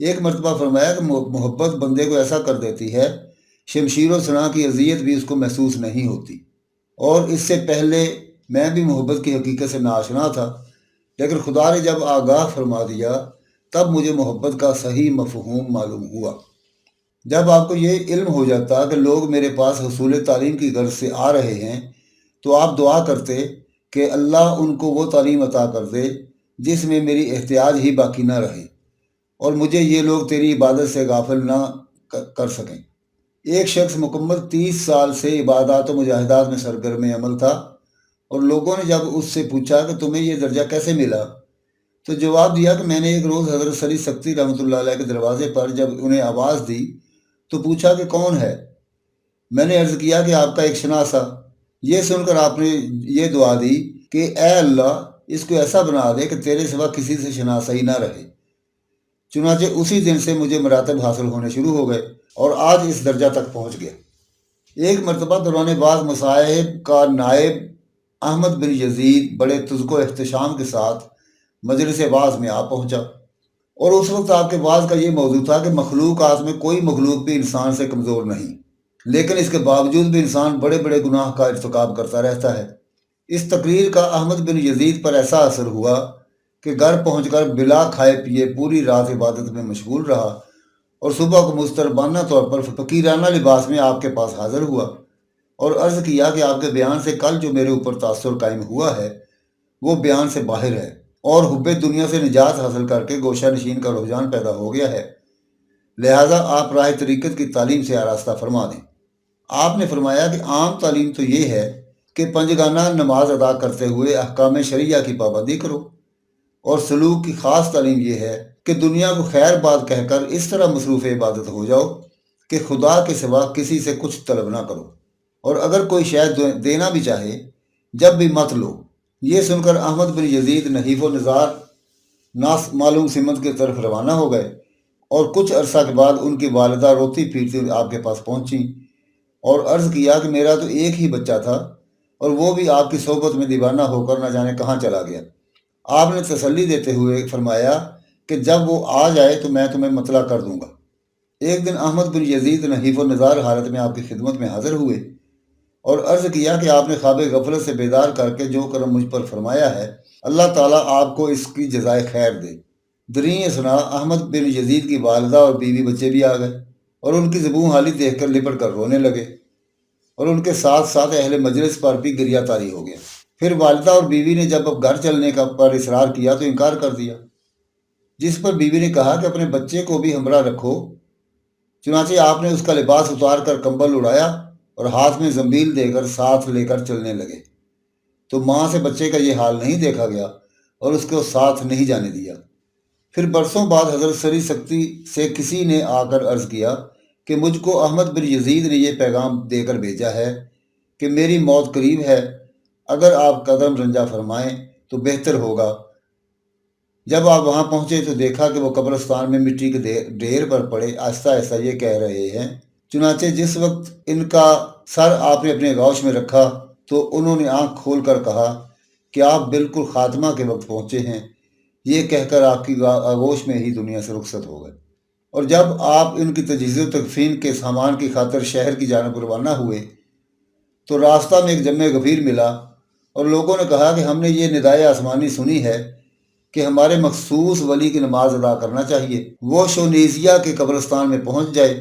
ایک مرتبہ فرمایا کہ محبت بندے کو ایسا کر دیتی ہے شمشیر و سنا کی اذیت بھی اس کو محسوس نہیں ہوتی، اور اس سے پہلے میں بھی محبت کی حقیقت سے ناآشنا تھا، لیکن خدا نے جب آگاہ فرما دیا تب مجھے محبت کا صحیح مفہوم معلوم ہوا۔ جب آپ کو یہ علم ہو جاتا کہ لوگ میرے پاس حصول تعلیم کی غرض سے آ رہے ہیں تو آپ دعا کرتے کہ اللہ ان کو وہ تعلیم عطا کر دے جس میں میری احتیاج ہی باقی نہ رہے، اور مجھے یہ لوگ تیری عبادت سے غافل نہ کر سکیں۔ ایک شخص مکمل 30 سال سے عبادات و مجاہدات میں سرگرم عمل تھا، اور لوگوں نے جب اس سے پوچھا کہ تمہیں یہ درجہ کیسے ملا تو جواب دیا کہ میں نے ایک روز حضرت سری سکتی رحمۃ اللہ علیہ کے دروازے پر جب انہیں آواز دی تو پوچھا کہ کون ہے؟ میں نے عرض کیا کہ آپ کا ایک شناسا۔ یہ سن کر آپ نے یہ دعا دی کہ اے اللہ اس کو ایسا بنا دے کہ تیرے سوا کسی سے شناسائی نہ رہے۔ چنانچہ اسی دن سے مجھے مراتب حاصل ہونے شروع ہو گئے اور آج اس درجہ تک پہنچ گیا۔ ایک مرتبہ دوران بعض مصائب کا نائب احمد بن یزید بڑے تزک و احتشام کے ساتھ مجلس واعظ میں آ پہنچا، اور اس وقت آپ کے واعظ کا یہ موضوع تھا کہ مخلوقات میں کوئی مخلوق بھی انسان سے کمزور نہیں، لیکن اس کے باوجود بھی انسان بڑے بڑے گناہ کا ارتکاب کرتا رہتا ہے۔ اس تقریر کا احمد بن یزید پر ایسا اثر ہوا کہ گھر پہنچ کر بلا کھائے پیے پوری رات عبادت میں مشغول رہا، اور صبح کو مستربانہ طور پر فقیرانہ لباس میں آپ کے پاس حاضر ہوا اور عرض کیا کہ آپ کے بیان سے کل جو میرے اوپر تاثر قائم ہوا ہے وہ بیان سے باہر ہے، اور حب دنیا سے نجات حاصل کر کے گوشہ نشین کا رجحان پیدا ہو گیا ہے، لہٰذا آپ راہ طریقت کی تعلیم سے آراستہ فرما دیں۔ آپ نے فرمایا کہ عام تعلیم تو یہ ہے کہ پنجگانہ نماز ادا کرتے ہوئے احکام شرعیہ کی پابندی کرو، اور سلوک کی خاص تعلیم یہ ہے کہ دنیا کو خیر بات کہہ کر اس طرح مصروف عبادت ہو جاؤ کہ خدا کے سوا کسی سے کچھ طلب نہ کرو، اور اگر کوئی شے دینا بھی چاہے جب بھی مت لو۔ یہ سن کر احمد بن یزید نحیف و نزار ناس معلوم سمت کی طرف روانہ ہو گئے، اور کچھ عرصہ کے بعد ان کی والدہ روتی پھرتی آپ کے پاس پہنچیں اور عرض کیا کہ میرا تو ایک ہی بچہ تھا اور وہ بھی آپ کی صحبت میں دیوانہ ہو کر نہ جانے کہاں چلا گیا۔ آپ نے تسلی دیتے ہوئے فرمایا کہ جب وہ آ جائے تو میں تمہیں مطلع کر دوں گا۔ ایک دن احمد بن یزید نحیف و نزار حالت میں آپ کی خدمت میں حاضر ہوئے اور عرض کیا کہ آپ نے خواب غفلت سے بیدار کر کے جو کرم مجھ پر فرمایا ہے اللہ تعالیٰ آپ کو اس کی جزائے خیر دے۔ دریں اثنا احمد بن یزید کی والدہ اور بیوی بچے بھی آ گئے، اور ان کی زبوں حالی دیکھ کر لپٹ کر رونے لگے، اور ان کے ساتھ ساتھ اہل مجلس پر بھی گریہ طاری ہو گیا۔ پھر والدہ اور بیوی نے جب اب گھر چلنے کا پر اصرار کیا تو انکار کر دیا، جس پر بیوی نے کہا کہ اپنے بچے کو بھی ہمراہ رکھو۔ چنانچہ آپ نے اس کا لباس اتار کر کمبل اڑایا اور ہاتھ میں زنبیل دے کر ساتھ لے کر چلنے لگے، تو ماں سے بچے کا یہ حال نہیں دیکھا گیا اور اس کو ساتھ نہیں جانے دیا۔ پھر برسوں بعد حضرت سری سکتی سے کسی نے آ کر عرض کیا کہ مجھ کو احمد بن یزید نے یہ پیغام دے کر بھیجا ہے کہ میری موت قریب ہے، اگر آپ قدم رنجہ فرمائیں تو بہتر ہوگا۔ جب آپ وہاں پہنچے تو دیکھا کہ وہ قبرستان میں مٹی کے ڈھیر پر پڑے آہستہ آہستہ یہ کہہ رہے ہیں۔ چنانچہ جس وقت ان کا سر آپ نے اپنے گوش میں رکھا تو انہوں نے آنکھ کھول کر کہا کہ آپ بالکل خاتمہ کے وقت پہنچے ہیں، یہ کہہ کر آپ کی آغوش میں ہی دنیا سے رخصت ہو گئے۔ اور جب آپ ان کی تجہیز و تکفین کے سامان کی خاطر شہر کی جانب روانہ ہوئے تو راستہ میں ایک جمع غفیر ملا، اور لوگوں نے کہا کہ ہم نے یہ ندائے آسمانی سنی ہے کہ ہمارے مخصوص ولی کی نماز ادا کرنا چاہیے، وہ شونیزیا کے قبرستان میں پہنچ جائے۔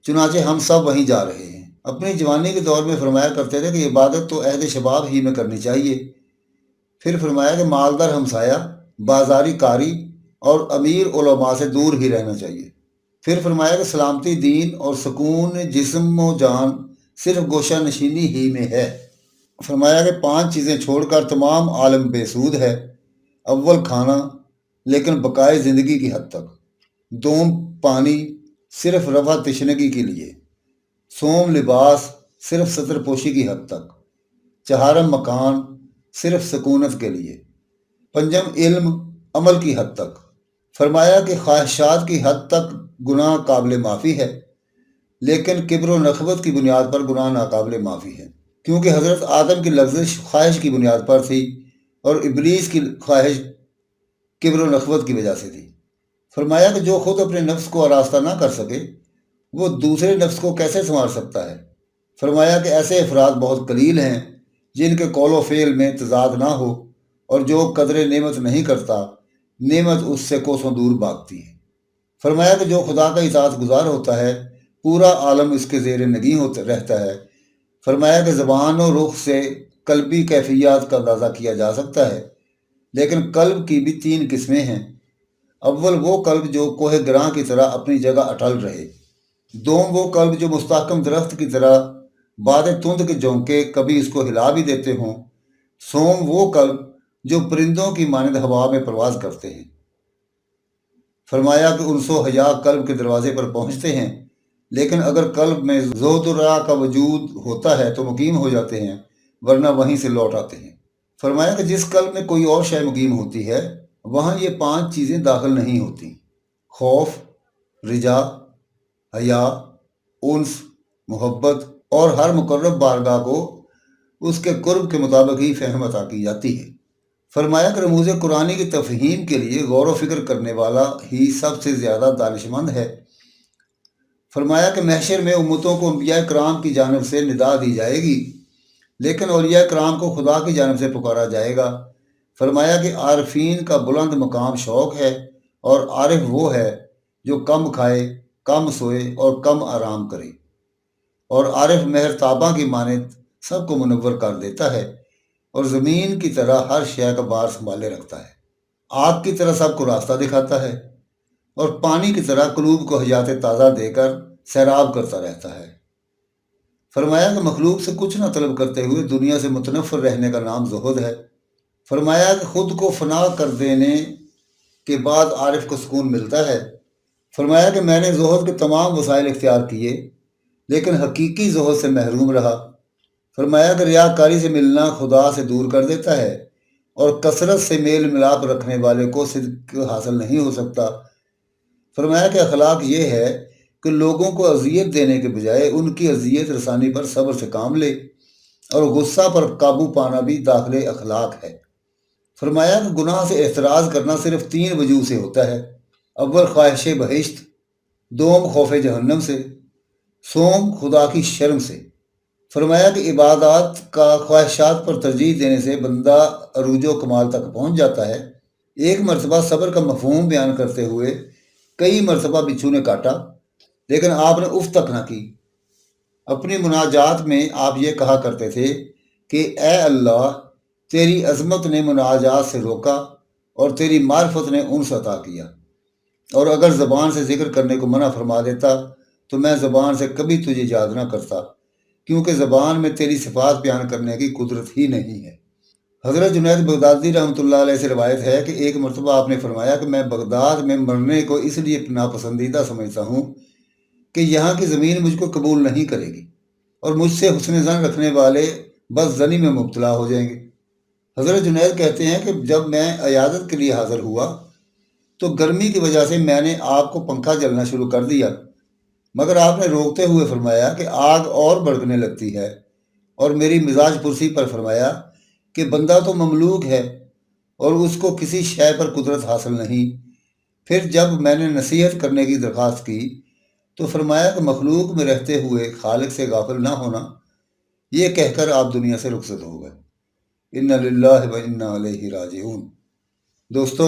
چنانچہ ہم سب وہیں جا رہے ہیں۔ اپنی جوانی کے دور میں فرمایا کرتے تھے کہ عبادت تو عہد شباب ہی میں کرنی چاہیے۔ پھر فرمایا کہ مالدار ہمسایہ، بازاری کاری اور امیر علماء سے دور ہی رہنا چاہیے۔ پھر فرمایا کہ سلامتی دین اور سکون جسم و جان صرف گوشہ نشینی ہی میں ہے۔ فرمایا کہ 5 چیزیں چھوڑ کر تمام عالم بے سود ہے۔ اول کھانا، لیکن بقائے زندگی کی حد تک۔ دوم پانی، صرف رفع تشنگی کے لیے۔ سوم لباس، صرف ستر پوشی کی حد تک۔ چہارم مکان، صرف سکونت کے لیے۔ پنجم علم، عمل کی حد تک۔ فرمایا کہ خواہشات کی حد تک گناہ قابل معافی ہے، لیکن کبر و نخوت کی بنیاد پر گناہ ناقابل معافی ہے، کیونکہ حضرت آدم کی لغزش خواہش کی بنیاد پر تھی اور ابلیس کی خواہش کبر و نخوت کی وجہ سے تھی۔ فرمایا کہ جو خود اپنے نفس کو آراستہ نہ کر سکے وہ دوسرے نفس کو کیسے سنوار سکتا ہے؟ فرمایا کہ ایسے افراد بہت قلیل ہیں جن کے قول و فعل میں تضاد نہ ہو، اور جو قدر نعمت نہیں کرتا نعمت اس سے کوسوں دور بھاگتی ہے۔ فرمایا کہ جو خدا کا اطاعت گزار ہوتا ہے پورا عالم اس کے زیر نگیں ہوتا رہتا ہے۔ فرمایا کہ زبان و رخ سے قلبی کیفیات کا اندازہ کیا جا سکتا ہے، لیکن قلب کی بھی 3 قسمیں ہیں۔ اول وہ قلب جو کوہ گراں کی طرح اپنی جگہ اٹل رہے، دوم وہ قلب جو مستحکم درخت کی طرح باد تند کے جھونکے کبھی اس کو ہلا بھی دیتے ہوں، سوم وہ قلب جو پرندوں کی مانند ہوا میں پرواز کرتے ہیں۔ فرمایا کہ انس و حیا قلب کے دروازے پر پہنچتے ہیں، لیکن اگر قلب میں زہد و رع کا وجود ہوتا ہے تو مقیم ہو جاتے ہیں، ورنہ وہیں سے لوٹ آتے ہیں۔ فرمایا کہ جس قلب میں کوئی اور شے مقیم ہوتی ہے وہاں یہ 5 چیزیں داخل نہیں ہوتی: خوف، رجا، حیا، انس، محبت، اور ہر مقرب بارگاہ کو اس کے قرب کے مطابق ہی فہم عطا کی جاتی ہے۔ فرمایا کہ رموز قرآنی کی تفہیم کے لیے غور و فکر کرنے والا ہی سب سے زیادہ دانشمند ہے۔ فرمایا کہ محشر میں امتوں کو انبیاء کرام کی جانب سے ندا دی جائے گی، لیکن اولیاء کرام کو خدا کی جانب سے پکارا جائے گا۔ فرمایا کہ عارفین کا بلند مقام شوق ہے، اور عارف وہ ہے جو کم کھائے، کم سوئے اور کم آرام کرے، اور عارف مہر تاباں کی مانند سب کو منور کر دیتا ہے، اور زمین کی طرح ہر شے کا بار سنبھالے رکھتا ہے، آگ کی طرح سب کو راستہ دکھاتا ہے، اور پانی کی طرح قلوب کو حیات تازہ دے کر سیراب کرتا رہتا ہے۔ فرمایا کہ مخلوق سے کچھ نہ طلب کرتے ہوئے دنیا سے متنفر رہنے کا نام زہد ہے۔ فرمایا کہ خود کو فنا کر دینے کے بعد عارف کو سکون ملتا ہے۔ فرمایا کہ میں نے زہد کے تمام وسائل اختیار کیے، لیکن حقیقی زہد سے محروم رہا۔ فرمایا کہ ریاکاری سے ملنا خدا سے دور کر دیتا ہے، اور کثرت سے میل ملاپ رکھنے والے کو صدق حاصل نہیں ہو سکتا۔ فرمایا کہ اخلاق یہ ہے کہ لوگوں کو اذیت دینے کے بجائے ان کی اذیت رسانی پر صبر سے کام لے، اور غصہ پر قابو پانا بھی داخل اخلاق ہے۔ فرمایا کہ گناہ سے احتراز کرنا صرف 3 وجوہ سے ہوتا ہے: اول خواہش بہشت، دوم خوف جہنم سے، سوم خدا کی شرم سے۔ فرمایا کہ عبادات کا خواہشات پر ترجیح دینے سے بندہ عروج و کمال تک پہنچ جاتا ہے۔ ایک مرتبہ صبر کا مفہوم بیان کرتے ہوئے کئی مرتبہ بچھو نے کاٹا، لیکن آپ نے اف تک نہ کی۔ اپنی مناجات میں آپ یہ کہا کرتے تھے کہ اے اللہ، تیری عظمت نے مناجات سے روکا اور تیری معرفت نے انس عطا کیا، اور اگر زبان سے ذکر کرنے کو منع فرما دیتا تو میں زبان سے کبھی تجھے یاد نہ کرتا، کیونکہ زبان میں تیری صفات بیان کرنے کی قدرت ہی نہیں ہے۔ حضرت جنید بغدادی رحمۃ اللہ علیہ سے روایت ہے کہ ایک مرتبہ آپ نے فرمایا کہ میں بغداد میں مرنے کو اس لیے ناپسندیدہ سمجھتا ہوں کہ یہاں کی زمین مجھ کو قبول نہیں کرے گی، اور مجھ سے حسن ظن رکھنے والے بس زنی میں مبتلا ہو جائیں گے۔ حضرت جنید کہتے ہیں کہ جب میں عیادت کے لیے حاضر ہوا تو گرمی کی وجہ سے میں نے آپ کو پنکھا جلنا شروع کر دیا، مگر آپ نے روکتے ہوئے فرمایا کہ آگ اور بھڑکنے لگتی ہے، اور میری مزاج پرسی پر فرمایا کہ بندہ تو مملوک ہے اور اس کو کسی شے پر قدرت حاصل نہیں۔ پھر جب میں نے نصیحت کرنے کی درخواست کی تو فرمایا کہ مخلوق میں رہتے ہوئے خالق سے غافل نہ ہونا، یہ کہہ کر آپ دنیا سے رخصت ہو گئے۔ انا للہ و انا الیہ راجعون۔ دوستو،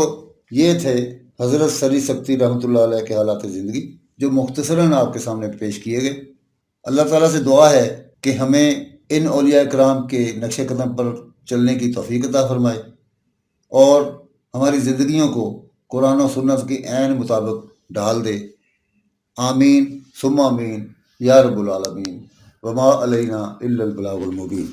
یہ تھے حضرت سری سکتی رحمۃ اللہ علیہ کے حالات زندگی، جو مختصراً آپ کے سامنے پیش کیے گئے۔ اللہ تعالیٰ سے دعا ہے کہ ہمیں ان اولیاء کرام کے نقش قدم پر چلنے کی توفیق عطا فرمائے، اور ہماری زندگیوں کو قرآن و سنت کے عین مطابق ڈھال دے۔ آمین ثم آمین یا رب العالمین، وما علینا الا البلاغ المبین۔